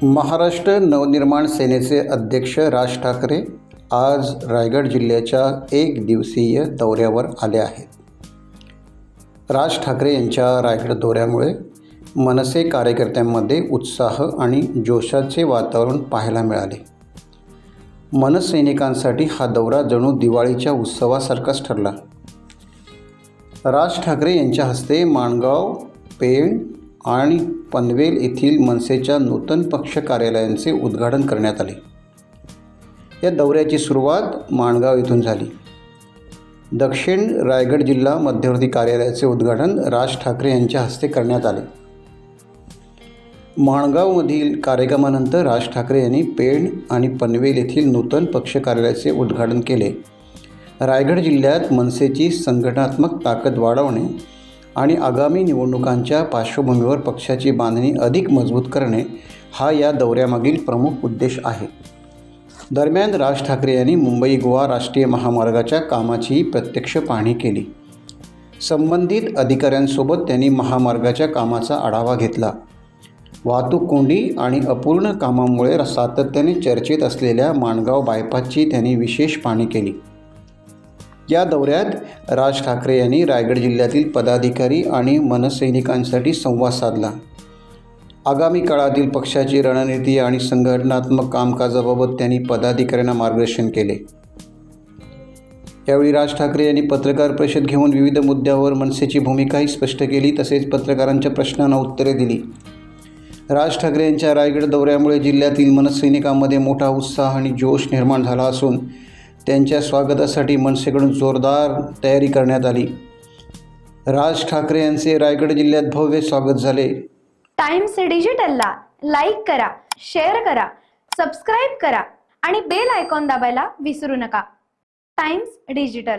महाराष्ट्र नवनिर्माण सेनेचे अध्यक्ष राज ठाकरे आज रायगड जिल्ह्याच्या एक दिवसीय दौऱ्यावर आले आहेत। राज ठाकरे यांच्या रायगड दौऱ्यामुळे मनसे कार्यकर्त्यांमध्ये उत्साह आणि जोशाचे वातावरण पाहायला मिळाले। मनसैनिकांसाठी हा दौरा जणू दिवाळीच्या उत्सवासारखाच ठरला। राज ठाकरे यांच्या हस्ते माणगाव, पेण आणि पनवेल येथील मनसेच्या नूतन पक्ष कार्यालयांचे उद्घाटन करण्यात आले। या दौऱ्याची सुरुवात माणगाव येथून झाली। दक्षिण रायगड जिल्हा मध्यवर्ती कार्यालयाचे उद्घाटन राज ठाकरे यांच्या हस्ते करण्यात आले। माणगावमधील कार्यक्रमानंतर राज ठाकरे यांनी पेण आणि पनवेल येथील नूतन पक्ष कार्यालयाचे उद्घाटन केले। रायगड जिल्ह्यात मनसेची संघटनात्मक ताकद वाढवणे आणि आगामी निवडणुकांच्या पार्श्वभूमीवर पक्षाची बांधणी अधिक मजबूत करणे हा या दौऱ्यामागील प्रमुख उद्देश आहे। दरम्यान राज ठाकरे यांनी मुंबई-गोवा राष्ट्रीय महामार्गाच्या कामाचीही प्रत्यक्ष पाहणी केली। संबंधित अधिकाऱ्यांसोबत त्यांनी महामार्गाच्या कामाचा आढावा घेतला। वाहतूक कोंडी आणि अपूर्ण कामामुळे सातत्याने चर्चेत असलेल्या माणगाव बायपासची त्यांनी विशेष पाहणी केली। या दौऱ्यात राज ठाकरे यांनी रायगड जिल्ह्यातील पदाधिकारी आणि मनसैनिकांसाठी संवाद साधला। आगामी काळातील पक्षाची रणनीती आणि संघटनात्मक कामकाजाबाबत त्यांनी पदाधिकाऱ्यांना मार्गदर्शन केले। यावेळी राज ठाकरे यांनी पत्रकार परिषद घेऊन विविध मुद्द्यावर मनसेची भूमिकाही स्पष्ट केली, तसेच पत्रकारांच्या प्रश्नांना उत्तरे दिली। राज ठाकरे यांच्या रायगड दौऱ्यामुळे जिल्ह्यातील मनसैनिकांमध्ये मोठा उत्साह आणि जोश निर्माण झाला असून त्यांच्या स्वागतासाठी मनसेकडून जोरदार तयारी करण्यात आली। राज ठाकरे यांचे रायगड जिल्ह्यात भव्य स्वागत झाले। टाइम्स डिजिटलला लाईक करा, शेअर करा, सबस्क्राईब करा आणि बेल आयकॉन दाबायला विसरू नका। Times digital.